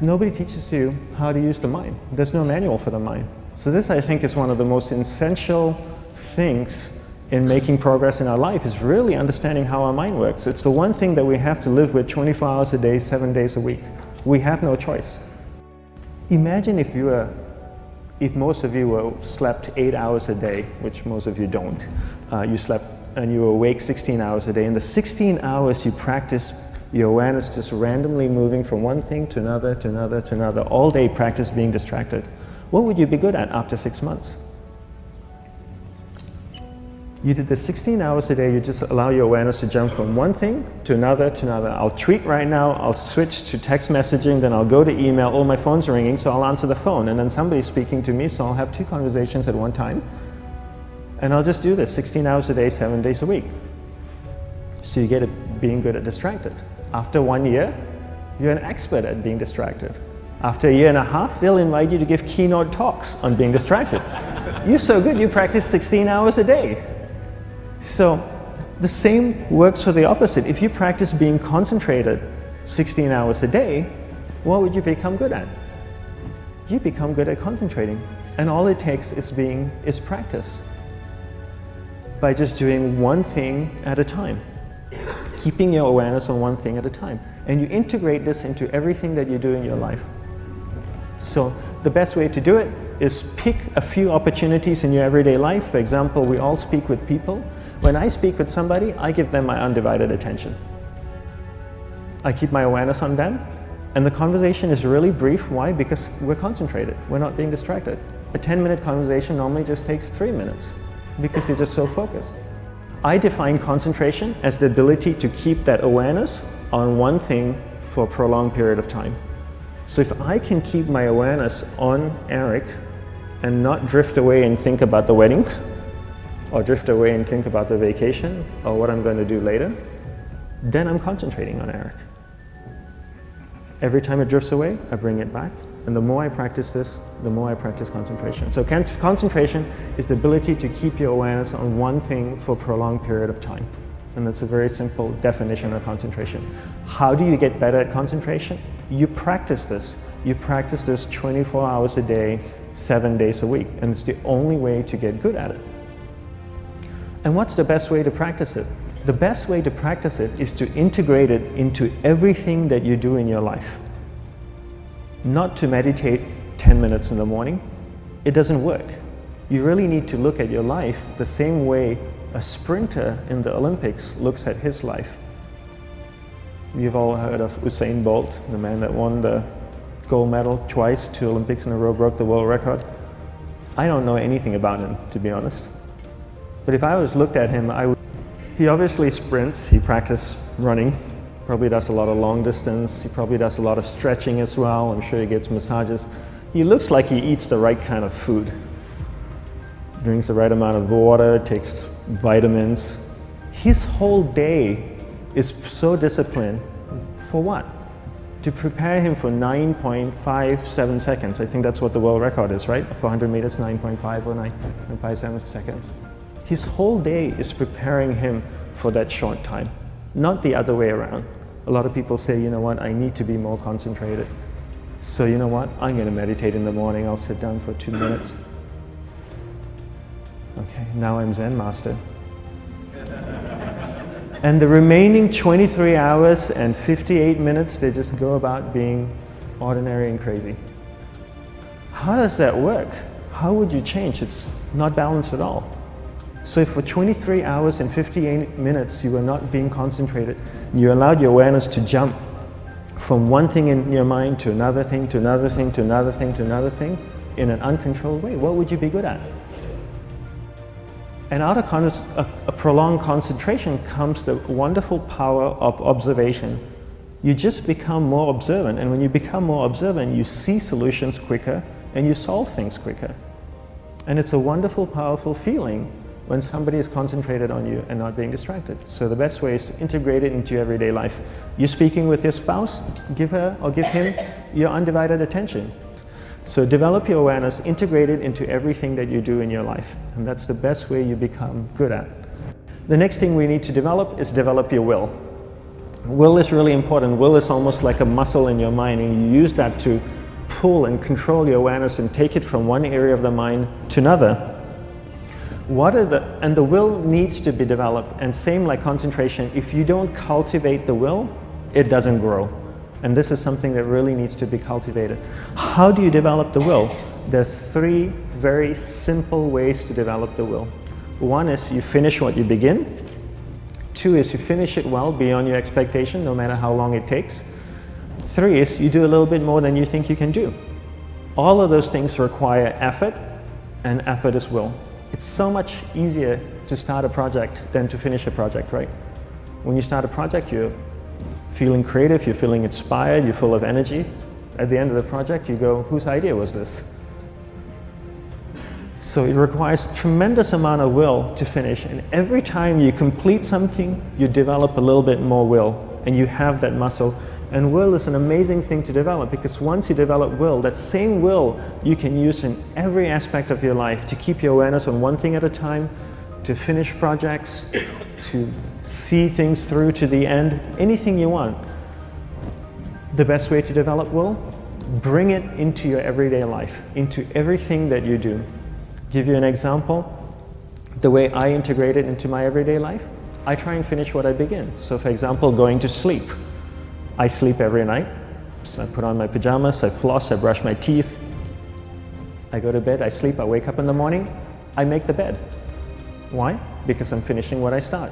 nobody teaches you how to use the mind. There's no manual for the mind. So this, I think, is one of the most essential things in making progress in our life, is really understanding how our mind works. It's the one thing that we have to live with 24 hours a day, 7 days a week. We have no choice. Imagine if most of you slept 8 hours a day, which most of you don't. You slept and you were awake 16 hours a day. In the 16 hours you practice your awareness just randomly moving from one thing to another, to another, to another. All day practice being distracted. What would you be good at after 6 months? You did the 16 hours a day, you just allow your awareness to jump from one thing to another, to another. I'll tweet right now, I'll switch to text messaging, then I'll go to email. Oh, my phone's ringing, so I'll answer the phone. And then somebody's speaking to me, so I'll have 2 conversations at one time. And I'll just do this 16 hours a day, 7 days a week. So you get at being good at distracted. After 1 year, you're an expert at being distracted. After a year and a half, they'll invite you to give keynote talks on being distracted. You're so good, you practice 16 hours a day. So the same works for the opposite. If you practice being concentrated 16 hours a day, what would you become good at? You become good at concentrating. And all it takes is practice. By just doing one thing at a time. Keeping your awareness on one thing at a time. And you integrate this into everything that you do in your life. So the best way to do it is pick a few opportunities in your everyday life. For example, we all speak with people. When I speak with somebody, I give them my undivided attention. I keep my awareness on them, and the conversation is really brief. Why? Because we're concentrated. We're not being distracted. A 10-minute conversation normally just takes 3 minutes because you're just so focused. I define concentration as the ability to keep that awareness on one thing for a prolonged period of time. So if I can keep my awareness on Eric and not drift away and think about the wedding, or drift away and think about the vacation, or what I'm going to do later, then I'm concentrating on Eric. Every time it drifts away, I bring it back. And the more I practice this, the more I practice concentration. So concentration is the ability to keep your awareness on one thing for a prolonged period of time. And that's a very simple definition of concentration. How do you get better at concentration? You practice this. You practice this 24 hours a day, 7 days a week. And it's the only way to get good at it. And what's the best way to practice it? The best way to practice it is to integrate it into everything that you do in your life. Not to meditate 10 minutes in the morning. It doesn't work. You really need to look at your life the same way a sprinter in the Olympics looks at his life. You've all heard of Usain Bolt, the man that won the gold medal twice, 2 Olympics in a row, broke the world record. I don't know anything about him, to be honest. But if I was looked at him, he obviously sprints, he practices running, probably does a lot of long distance, he probably does a lot of stretching as well, I'm sure he gets massages. He looks like he eats the right kind of food. Drinks the right amount of water, takes vitamins. His whole day is so disciplined. For what? To prepare him for 9.57 seconds. I think that's what the world record is, right? For 100 meters, 9.5 or 9.57 seconds. His whole day is preparing him for that short time, not the other way around. A lot of people say, you know what, I need to be more concentrated. So you know what, I'm going to meditate in the morning, I'll sit down for 2 minutes. Okay, now I'm Zen master. And the remaining 23 hours and 58 minutes, they just go about being ordinary and crazy. How does that work? How would you change? It's not balanced at all. So if for 23 hours and 58 minutes you were not being concentrated, you allowed your awareness to jump from one thing in your mind to another thing, to another thing, to another thing, to another thing, in an uncontrolled way, what would you be good at? And out of a prolonged concentration comes the wonderful power of observation. You just become more observant, and when you become more observant, you see solutions quicker and you solve things quicker. And it's a wonderful, powerful feeling when somebody is concentrated on you and not being distracted. So the best way is to integrate it into your everyday life. You're speaking with your spouse, give her or give him your undivided attention. So develop your awareness, integrate it into everything that you do in your life. And that's the best way you become good at. The next thing we need to develop is develop your will. Will is really important. Will is almost like a muscle in your mind, and you use that to pull and control your awareness and take it from one area of the mind to another. And the will needs to be developed, and same like concentration, if you don't cultivate the will, it doesn't grow. And this is something that really needs to be cultivated. How do you develop the will? There's 3 very simple ways to develop the will. 1 is you finish what you begin. 2 is you finish it well beyond your expectation, no matter how long it takes. 3 is you do a little bit more than you think you can do. All of those things require effort, and effort is will. It's so much easier to start a project than to finish a project, right? When you start a project, you're feeling creative, you're feeling inspired, you're full of energy. At the end of the project, you go, whose idea was this? So it requires tremendous amount of will to finish, and every time you complete something, you develop a little bit more will, and you have that muscle. And will is an amazing thing to develop, because once you develop will, that same will you can use in every aspect of your life to keep your awareness on one thing at a time, to finish projects, to see things through to the end, anything you want. The best way to develop will? Bring it into your everyday life, into everything that you do. Give you an example, the way I integrate it into my everyday life, I try and finish what I begin. So for example, going to sleep. I sleep every night, so I put on my pajamas, I floss, I brush my teeth, I go to bed, I sleep, I wake up in the morning, I make the bed. Why? Because I'm finishing what I start.